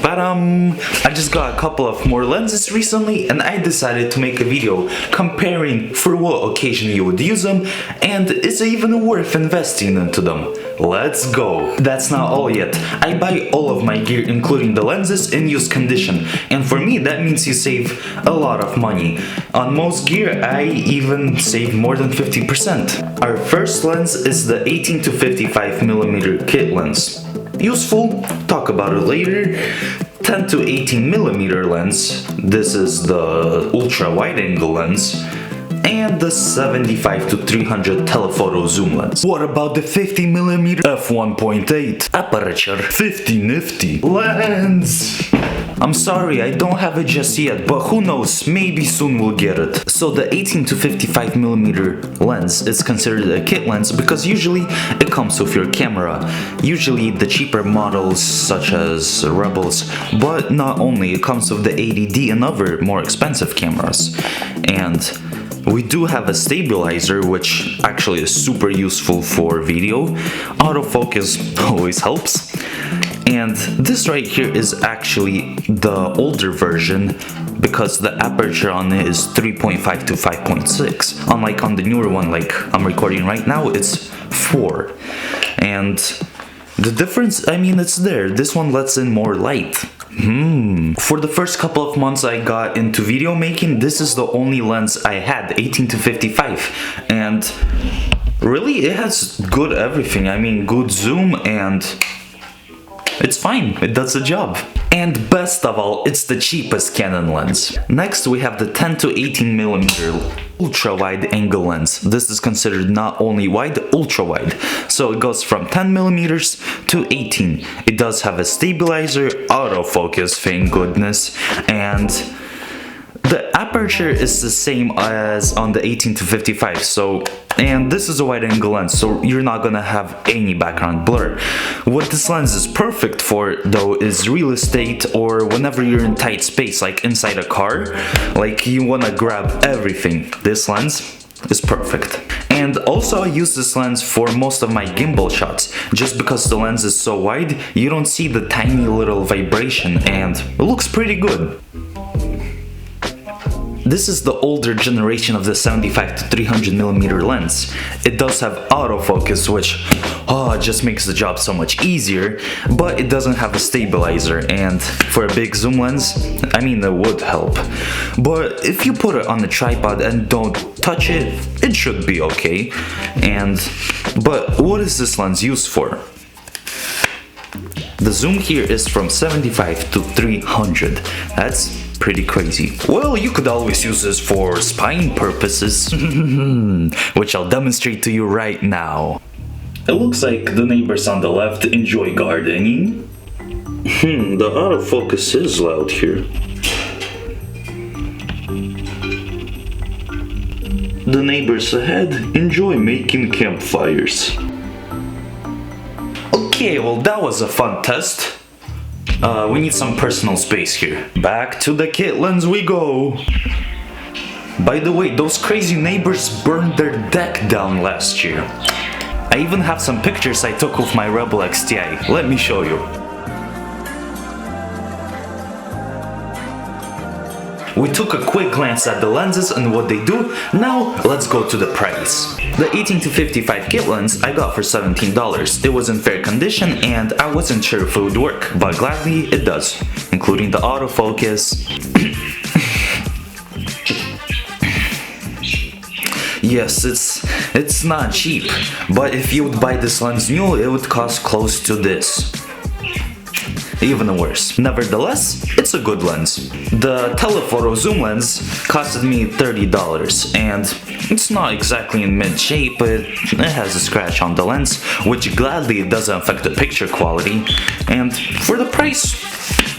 But I just got a couple of more lenses recently and I decided to make a video comparing for what occasion you would use them and is it even worth investing into them. Let's go! That's not all yet. I buy all of my gear including the lenses in used condition, and for me that means you save a lot of money. On most gear I even save more than 50%. Our first lens is the 18 to 55mm kit lens. Useful, talk about it later. 10 to 18mm lens, this is the ultra wide angle lens. And the 75 to 300 telephoto zoom lens. What about the 50mm f1.8 aperture 50 Nifty lens? I'm sorry, I don't have it just yet, but who knows, maybe soon we'll get it. So the 18 to 55mm lens is considered a kit lens because usually it comes with your camera. Usually the cheaper models such as Rebels, but not only, it comes with the 80D and other more expensive cameras. And we do have a stabilizer, which actually is super useful for video. Autofocus always helps. And this right here is actually the older version because the aperture on it is 3.5 to 5.6. Unlike on the newer one, like I'm recording right now, it's 4. And the difference, I mean, it's there. This one lets in more light. For the first couple of months I got into video making, this is the only lens I had, 18 to 55, and really it has good everything. I mean, good zoom and it's fine, it does the job. And best of all, it's the cheapest Canon lens. Next we have the 10 to 18mm ultra wide angle lens. This is considered not only wide, ultra wide. So it goes from 10mm to 18. It does have a stabilizer, autofocus, thank goodness, and the aperture is the same as on the 18 to 55, and this is a wide angle lens, so you're not gonna have any background blur. What this lens is perfect for though is real estate or whenever you're in tight space, like inside a car, like you wanna grab everything. This lens is perfect. And also I use this lens for most of my gimbal shots. Just because the lens is so wide, you don't see the tiny little vibration and it looks pretty good. This is the older generation of the 75 to 300mm lens. It does have autofocus, which just makes the job so much easier, but it doesn't have a stabilizer, and for a big zoom lens, I mean, it would help. But if you put it on a tripod and don't touch it, it should be okay. But what is this lens used for? The zoom here is from 75 to 300. That's pretty crazy. Well, you could always use this for spying purposes, which I'll demonstrate to you right now. It looks like the neighbors on the left enjoy gardening. The autofocus is loud here. The neighbors ahead enjoy making campfires. Okay, well that was a fun test. We need some personal space here. Back to the kit lens we go. By the way, those crazy neighbors burned their deck down last year. I even have some pictures I took with my Rebel XTI. Let me show you. We took a quick glance at the lenses and what they do. Now let's go to the price. The 18 to 55 kit lens I got for $17. It was in fair condition and I wasn't sure if it would work, but gladly it does, including the autofocus. Yes, it's not cheap, but if you would buy this lens new, it would cost close to this. Even worse. Nevertheless, it's a good lens. The Telephoto Zoom Lens costed me $30, and it's not exactly in mint shape, but it has a scratch on the lens, which gladly doesn't affect the picture quality, and for the price,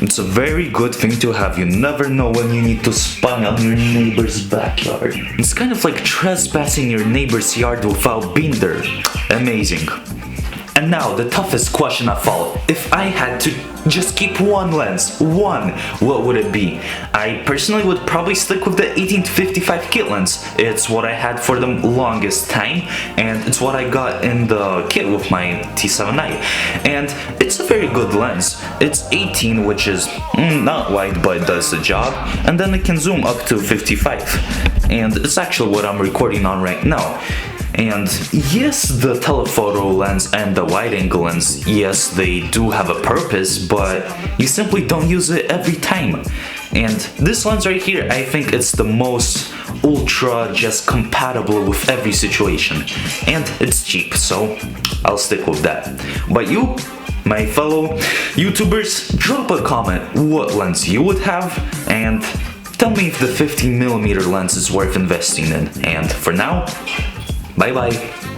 it's a very good thing to have. You never know when you need to spy on your neighbor's backyard. It's kind of like trespassing your neighbor's yard without being there. Amazing. And now the toughest question of all. If I had to just keep one lens, what would it be? I personally would probably stick with the 18-55 kit lens. It's what I had for the longest time, and it's what I got in the kit with my T7i. And it's a very good lens. It's 18, which is not wide, but it does the job, and then it can zoom up to 55. And it's actually what I'm recording on right now. And yes, the telephoto lens and the wide-angle lens, yes, they do have a purpose, but you simply don't use it every time. And this lens right here, I think it's the most ultra just compatible with every situation. And it's cheap, so I'll stick with that. But you, my fellow YouTubers, drop a comment what lens you would have, and tell me if the 15mm lens is worth investing in. And for now, bye bye.